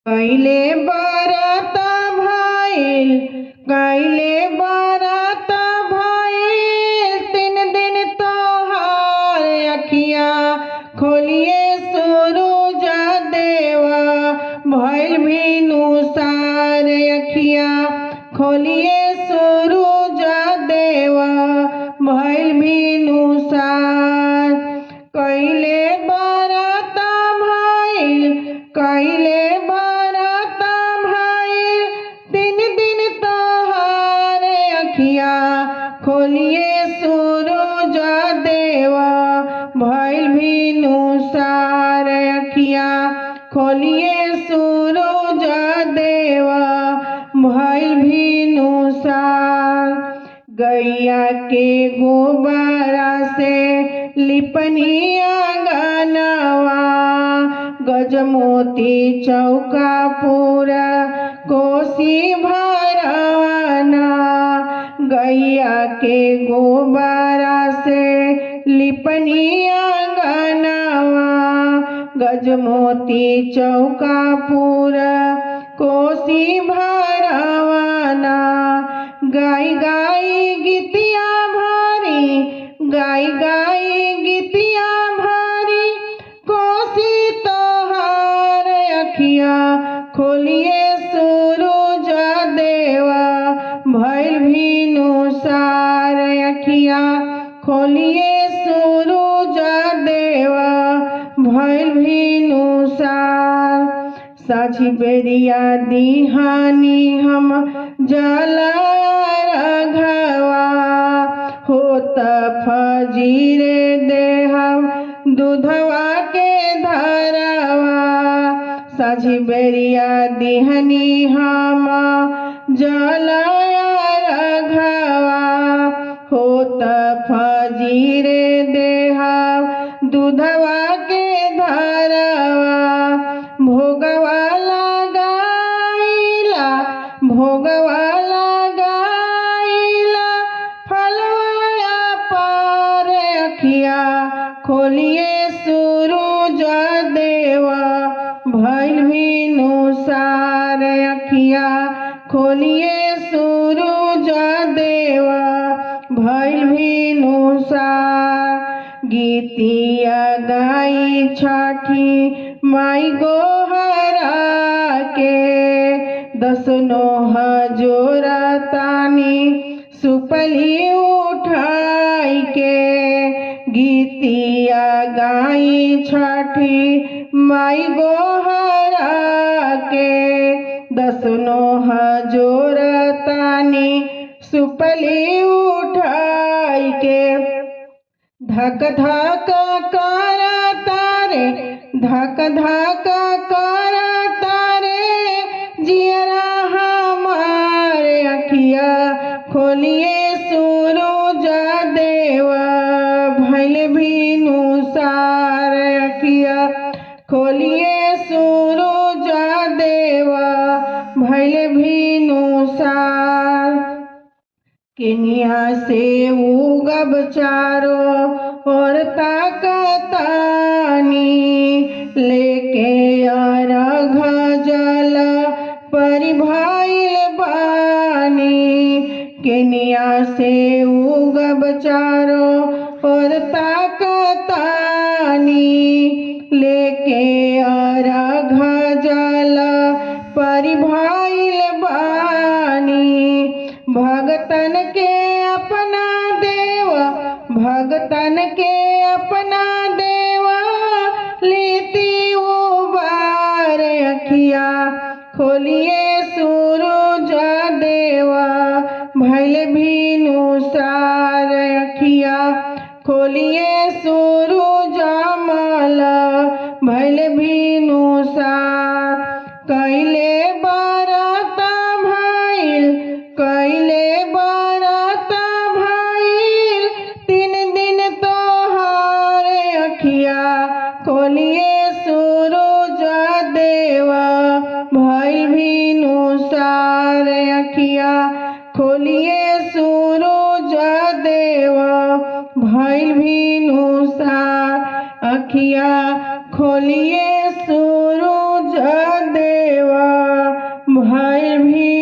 कैले बरत भइल कैले बरत भइल 3 दिन तोहार अखिया खोलिए सूरज देवा भइल भिनुसार अखिया खोलिए सूरज देवा भइल भिनुसार कैले बरत भइल कैले बरत भइल 3 दिन तोहार अखिया खोलिए सूरज देवा भइल भिनुसार अखिया खोलिए सूरज देवा भइल भिनुसार गैया के गोबरा से लिपनी आंगनवा गजमोती चौका पूरा कोसी भरवाना गैया के गोबरा से लिपनी आंगनवा गजमोती चौका पूरा कोसी भरवाना गाई गाई गीतिया भारी गाई गाई गीतिया भारी कोसी तोहार अखिया खोलिए सूरज देवा भइल भिनुसार अखिया खोलिए सूरज देवा भइल भिनुसार साझी बेरिया दिहानी हम जला घवा होत फजीरे देहम दूधवा के धरवा साझी बेरिया दिहनी हम जला घवा होत फजीरे देहम दूधवा के धरवा भोगवा लगाइला भोगवा लगाइला फलवाया पार अखिया खोलिए सूरज देवा भइल भिनुसार अखिया खोलिए सूरज देवा भइल भिनुसार गीतिया गाई छठी माई गोहरा के 10 नोह जोरा तानी सुपली उठाई के गीतिया गाई छठी माई गोहरा के 10 नोह जोरा तानी सुपली उठाई के धक धक करा तारे धक धक करा तारे जियरा हमारे अखिया खोलिए सूरज देवा भइल भिनुसार अखिया खोलिए सूरज देवा भइल भिनुसार केनिया से उगब चारो और ताकतानी लेके अर्घ जल परिभाइल बानी केनिया से उगब चारो और ताकतानी लेके अर्घ जल परिभाइल बानी भगतन के अपना देवा भगतन के अपना देवा लेती उबार अखिया खोलिए सूरज देवा भइल भिनुसार अखिया खोलिए सूरज माला भइल भिनुसार कैले बरत भइल कैले बरत भइल 3 दिन तोहार अखिया खोलिए सूरज देवा भइल भिनुसार अखिया खोलिए सूरज देवा भइल भिनुसार अखिया खोलिए सूरज देवा। भइल भी